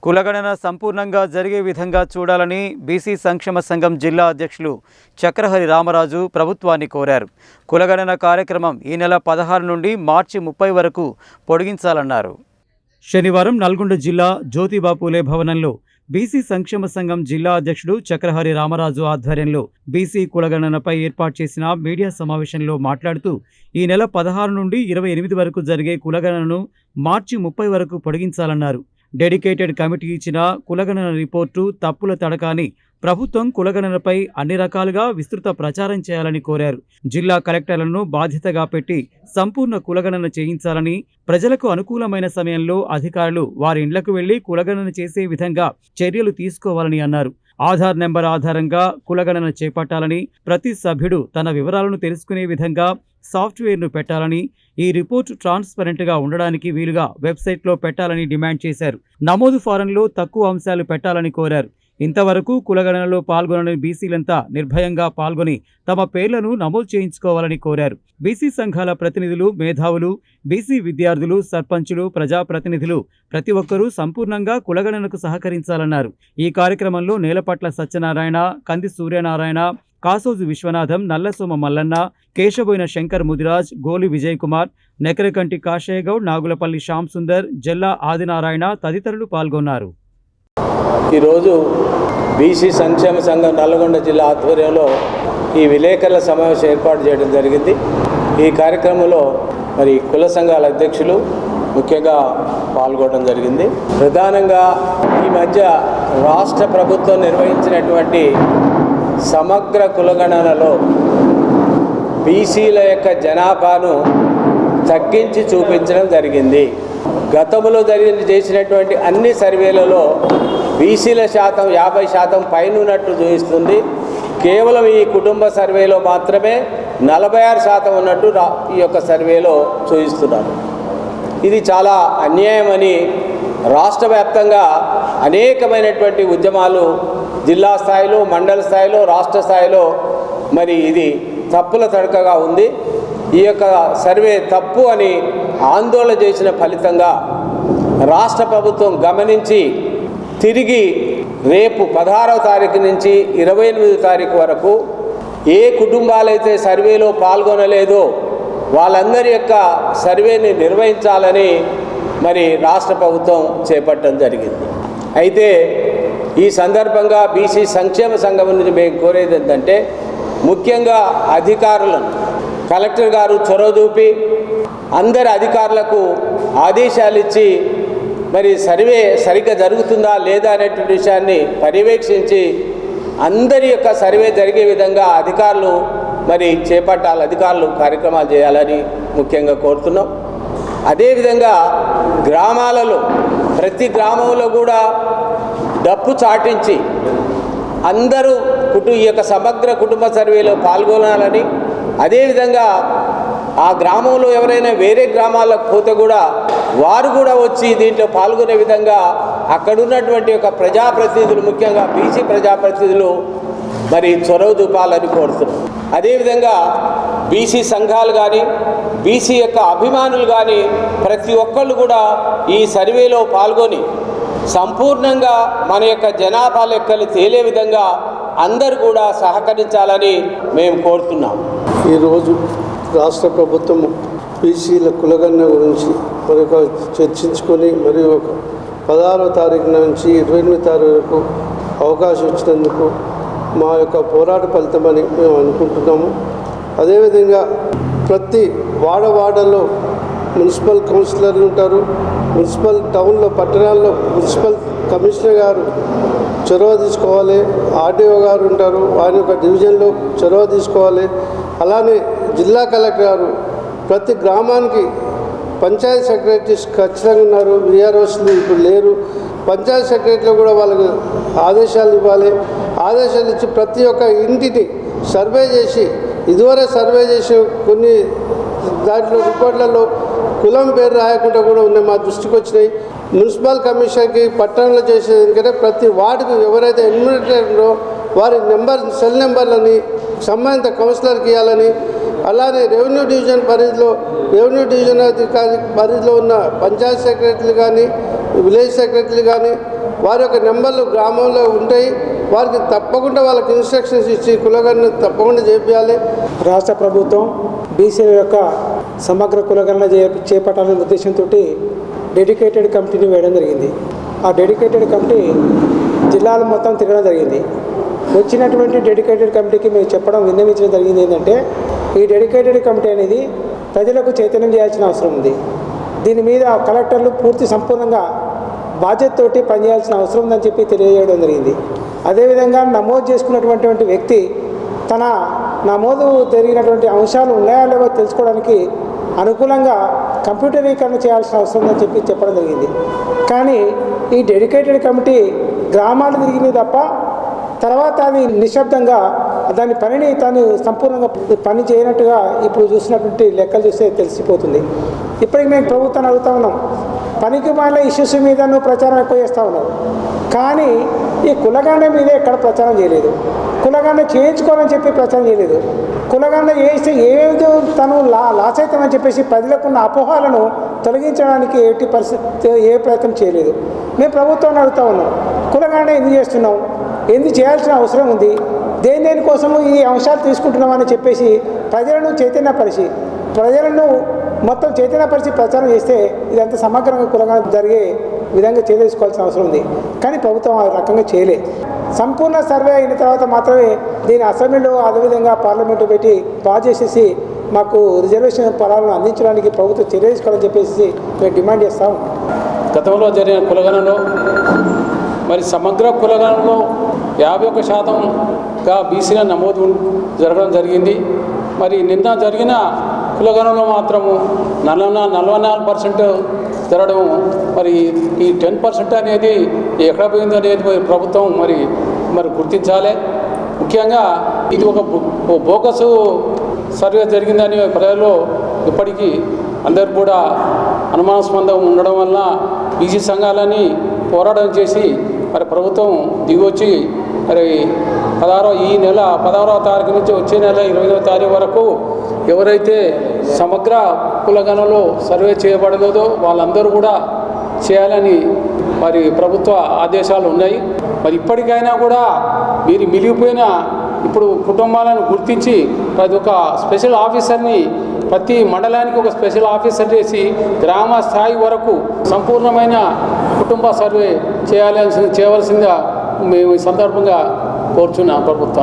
కులగణన సంపూర్ణంగా జరిగే విధంగా చూడాలని బీసీ సంక్షేమ సంఘం జిల్లా అధ్యక్షులు చక్రహరి రామరాజు ప్రభుత్వాన్ని కోరారు. కులగణన కార్యక్రమం ఈ నెల 16 నుండి మార్చి 30 వరకు పొడిగించాలన్నారు. శనివారం నల్గొండ జిల్లా జ్యోతిబాపూలే భవనంలో బీసీ సంక్షేమ సంఘం జిల్లా అధ్యక్షుడు చక్రహరి రామరాజు ఆధ్వర్యంలో బీసీ కులగణనపై ఏర్పాటు చేసిన మీడియా సమావేశంలో మాట్లాడుతూ ఈ నెల 16 నుండి 28 వరకు జరిగే కులగణనను మార్చి 30 వరకు పొడిగించాలన్నారు. డెడికేటెడ్ కమిటీ ఇచ్చిన కులగణన రిపోర్టు తప్పుల తడకాని ప్రభుత్వం కులగణనపై అన్ని రకాలుగా విస్తృత ప్రచారం చేయాలని కోరారు. జిల్లా కలెక్టర్లను బాధ్యతగా పెట్టి సంపూర్ణ కులగణన చేయించాలని, ప్రజలకు అనుకూలమైన సమయంలో అధికారులు వారి ఇండ్లకు వెళ్లి కులగణన చేసే విధంగా చర్యలు తీసుకోవాలని అన్నారు. ఆధార్ నెంబర్ ఆధారంగా కులగణన చేపట్టాలని, ప్రతి సభ్యుడు తన వివరాలను తెలుసుకునే విధంగా సాఫ్ట్వేర్ను పెట్టాలని, ఈ రిపోర్టు ట్రాన్స్పరెంట్గా ఉండడానికి వీలుగా వెబ్సైట్లో పెట్టాలని డిమాండ్ చేశారు. నమోదు ఫారంలో తక్కువ అంశాలు పెట్టాలని కోరారు. ఇంతవరకు కులగణనలో పాల్గొనని బీసీలంతా నిర్భయంగా పాల్గొని తమ పేర్లను నమోదు చేయించుకోవాలని కోరారు. బీసీ సంఘాల ప్రతినిధులు, మేధావులు, బీసీ విద్యార్థులు, సర్పంచులు, ప్రజాప్రతినిధులు ప్రతి ఒక్కరూ సంపూర్ణంగా కులగణనకు సహకరించాలన్నారు. ఈ కార్యక్రమంలో నేలపట్ల సత్యనారాయణ, కంది సూర్యనారాయణ, కాసోజు విశ్వనాథం, నల్లసోమ మల్లన్న, కేశబోయిన శంకర్ ముదిరాజ్, గోలి విజయ్ కుమార్, నెకరకంటి కాశయ్యగౌడ్, నాగులపల్లి శ్యామ్ సుందర్, జల్లా ఆదినారాయణ తదితరులు పాల్గొన్నారు. ఈరోజు బీసీ సంక్షేమ సంఘం నల్గొండ జిల్లా ఆధ్వర్యంలో ఈ విలేకరుల సమావేశం ఏర్పాటు చేయడం జరిగింది. ఈ కార్యక్రమంలో మరి కుల సంఘాల అధ్యక్షులు ముఖ్యంగా పాల్గొనడం జరిగింది. ప్రధానంగా ఈ మధ్య రాష్ట్ర ప్రభుత్వం నిర్వహించినటువంటి సమగ్ర కులగణనలో బీసీల యొక్క జనాభాను తగ్గించి చూపించడం జరిగింది. గతంలో చేసినటువంటి అన్ని సర్వేలలో బీసీల శాతం 50% పైన ఉన్నట్టు చూపిస్తుంది. కేవలం ఈ కుటుంబ సర్వేలో మాత్రమే 46% ఉన్నట్టు ఈ యొక్క సర్వేలో చూపిస్తున్నారు. ఇది చాలా అన్యాయమని రాష్ట్ర వ్యాప్తంగా అనేకమైనటువంటి ఉద్యమాలు జిల్లా స్థాయిలో, మండల స్థాయిలో, రాష్ట్ర స్థాయిలో మరి ఇది తప్పుల తడకగా ఉంది. ఈ యొక్క సర్వే తప్పు అని ఆందోళన చేసిన ఫలితంగా రాష్ట్ర ప్రభుత్వం గమనించి తిరిగి రేపు 16వ తారీఖు నుంచి 28వ తారీఖు వరకు ఏ కుటుంబాలైతే సర్వేలో పాల్గొనలేదో వాళ్ళందరి యొక్క సర్వేని నిర్వహించాలని మరి రాష్ట్ర ప్రభుత్వం చేపట్టడం జరిగింది. అయితే ఈ సందర్భంగా బీసీ సంక్షేమ సంఘం నుంచి మేము కోరేది ఏంటంటే, ముఖ్యంగా అధికారులను కలెక్టర్ గారు చొరవ చూపి అందరి అధికారులకు ఆదేశాలు ఇచ్చి మరి సర్వే సరిగ్గా జరుగుతుందా లేదా అనేటువంటి విషయాన్ని పర్యవేక్షించి అందరి యొక్క సర్వే జరిగే విధంగా అధికారులు మరి చేపట్టాలి, అధికారులు కార్యక్రమాలు చేయాలని ముఖ్యంగా కోరుతున్నాం. అదేవిధంగా గ్రామాలలో ప్రతి గ్రామంలో కూడా డప్పు చాటించి అందరూ ఈ యొక్క సమగ్ర కుటుంబ సర్వేలో పాల్గొనాలని, అదేవిధంగా ఆ గ్రామంలో ఎవరైనా వేరే గ్రామాలకు పోతే కూడా వారు కూడా వచ్చి దీంట్లో పాల్గొనే విధంగా అక్కడున్నటువంటి యొక్క ప్రజాప్రతినిధులు, ముఖ్యంగా బీసీ ప్రజాప్రతినిధులు మరి చొరవ చూపాలని కోరుతున్నాం. అదేవిధంగా బీసీ సంఘాలు కానీ, బీసీ యొక్క అభిమానులు కానీ ప్రతి ఒక్కళ్ళు కూడా ఈ సర్వేలో పాల్గొని సంపూర్ణంగా మన యొక్క జనాభా లెక్కలు తేలే విధంగా అందరూ కూడా సహకరించాలని మేము కోరుతున్నాం. ఈరోజు రాష్ట్ర ప్రభుత్వం బీసీల కులగణన గురించి మరి చర్చించుకొని మరి ఒక 16వ తారీఖు నుంచి 28వ తారీఖు వరకు అవకాశం ఇచ్చినందుకు మా యొక్క పోరాట ఫలితమని మేము అనుకుంటున్నాము. అదేవిధంగా ప్రతి వాడవాడలో మున్సిపల్ కౌన్సిలర్లు ఉంటారు, మున్సిపల్ టౌన్లో, పట్టణాల్లో మున్సిపల్ కమిషనర్ గారు చొరవ తీసుకోవాలి, ఆర్డీఓ గారు ఉంటారు, వారి యొక్క డివిజన్లో చొరవ తీసుకోవాలి. అలానే జిల్లా కలెక్టర్ గారు ప్రతి గ్రామానికి పంచాయతీ సెక్రటరీస్ ఖచ్చితంగా ఉన్నారు, విఆర్ఓస్లు ఇప్పుడు లేరు. పంచాయతీ సెక్రటరీలో కూడా వాళ్ళకి ఆదేశాలు ఇవ్వాలి. ఆదేశాలు ఇచ్చి ప్రతి ఒక్క ఇంటిని సర్వే చేసి, ఇదివరకు సర్వే చేసి కొన్ని దాంట్లో రిపోర్ట్లలో కులం పేరు రాయకుండా కూడా ఉన్నాయి, మా దృష్టికి వచ్చినాయి. మున్సిపల్ కమిషనర్కి పట్టణంలో చేసేది ఎందుకంటే ప్రతి వార్డుకు ఎవరైతే ఎన్యూమరేటర్లో వారి సెల్ నెంబర్లని సంబంధిత కౌన్సిలర్కి ఇవ్వాలని, అలానే రెవెన్యూ డివిజన్ అధికారి పరిధిలో ఉన్న పంచాయత్ సెక్రటరీలు కానీ, విలేజ్ సెక్రటరీలు కానీ వారి యొక్క నెంబర్లు గ్రామంలో ఉంటాయి. వారికి తప్పకుండా వాళ్ళకి ఇన్స్ట్రక్షన్స్ ఇచ్చి కులగణన తప్పకుండా చేయాలి. రాష్ట్ర ప్రభుత్వం బీసీల యొక్క సమగ్ర కులగణన చేపట్టాలనే ఉద్దేశంతో డెడికేటెడ్ కమిటీని వేయడం జరిగింది. ఆ డెడికేటెడ్ కమిటీ జిల్లాలు మొత్తం తిరగడం జరిగింది. వచ్చినటువంటి డెడికేటెడ్ కమిటీకి మేము విన్నవించడం జరిగింది ఏంటంటే, ఈ డెడికేటెడ్ కమిటీ అనేది ప్రజలకు చైతన్యం చేయాల్సిన అవసరం ఉంది. దీని మీద కలెక్టర్లు పూర్తి సంపూర్ణంగా బాధ్యతతోటి పనిచేయాల్సిన అవసరం ఉందని చెప్పి తెలియజేయడం జరిగింది. అదేవిధంగా నమోదు చేసుకున్నటువంటి వ్యక్తి తన నమోదు జరిగినటువంటి అంశాలు ఉన్నాయా లేవో తెలుసుకోవడానికి అనుకూలంగా కంప్యూటరీకరణ చేయాల్సిన అవసరం ఉందని చెప్పి చెప్పడం జరిగింది. కానీ ఈ డెడికేటెడ్ కమిటీ గ్రామాలు తిరిగింది తప్ప తర్వాత అది నిశ్శబ్దంగా దాని పనిని తాను సంపూర్ణంగా పని చేయనట్టుగా ఇప్పుడు చూసినటువంటి లెక్కలు చూస్తే తెలిసిపోతుంది. ఇప్పటికి మేము ప్రభుత్వాన్ని అడుగుతా ఉన్నాం, పనికి మాల ఇష్యూస్ మీద నువ్వు ప్రచారం ఎక్కువ చేస్తూ ఉన్నావు, కానీ ఈ కులగణన మీదే ఎక్కడ ప్రచారం చేయలేదు. కులగణన చేయించుకోవాలని చెప్పి ప్రచారం చేయలేదు. కులగణన చేస్తే ఏదో తను లాస్ అవుతామని చెప్పేసి ప్రజలకున్న అపోహలను తొలగించడానికి ఎట్టి పరిస్థితి ఏ ప్రయత్నం చేయలేదు. మేము ప్రభుత్వాన్ని అడుగుతా ఉన్నాం, కులగణన ఎందుకు చేస్తున్నాం, ఎందుకు చేయాల్సిన అవసరం ఉంది, దేనికోసము ఈ అంశాలు తీసుకుంటున్నామని చెప్పేసి ప్రజలను చైతన్యపరిచి ప్రచారం చేస్తే ఇదంతా సమగ్రంగా కులగణన జరిగే విధంగా చేసుకోవాల్సిన అవసరం ఉంది. కానీ ప్రభుత్వం ఆ రకంగా చేయలే. సంపూర్ణ సర్వే అయిన తర్వాత మాత్రమే దీని అసెంబ్లీలో అదేవిధంగా పార్లమెంటు పెట్టి పాస్ చేసేసి మాకు రిజర్వేషన్ ఫలాలను అందించడానికి ప్రభుత్వం చర్య తీసుకోవాలని చెప్పేసి మేము డిమాండ్ చేస్తాం. గతంలో జరిగిన కులగణనలో మరి సమగ్ర కులగణనలో 51%గా బీసీల నమోదు జరగడం జరిగింది. మరి నిన్న జరిగిన కులగణనలో మాత్రము 44% జరగడం, మరి ఈ 10% అనేది ఎక్కడ పోయింది అనేది ప్రభుత్వం మరి గుర్తించాలి. ముఖ్యంగా ఇది ఒక బోగస్ సర్వే జరిగిందని ప్రజల్లో ఇప్పటికీ అందరు కూడా అనుమానాస్పదం ఉండడం వల్ల బీసీ సంఘాలని పోరాటం చేసి మరి ప్రభుత్వం దిగొచ్చి మరి ఈ నెల 16వ తారీఖు నుంచి వచ్చే నెల 25వ తారీఖు వరకు ఎవరైతే సమగ్ర కులగణనలో సర్వే చేయబడలేదో వాళ్ళందరూ కూడా చేయాలని మరి ప్రభుత్వ ఆదేశాలు ఉన్నాయి. మరి ఇప్పటికైనా కూడా మీరు మిగిలిపోయిన ఇప్పుడు కుటుంబాలను గుర్తించి ప్రతి ఒక్క స్పెషల్ ఆఫీసర్ని ప్రతి మండలానికి ఒక స్పెషల్ ఆఫీసర్ చేసి గ్రామ స్థాయి వరకు సంపూర్ణమైన కుటుంబ సర్వే చేయవలసిందిగా మేము ఈ సందర్భంగా కోరుచున్నాం ప్రభుత్వం.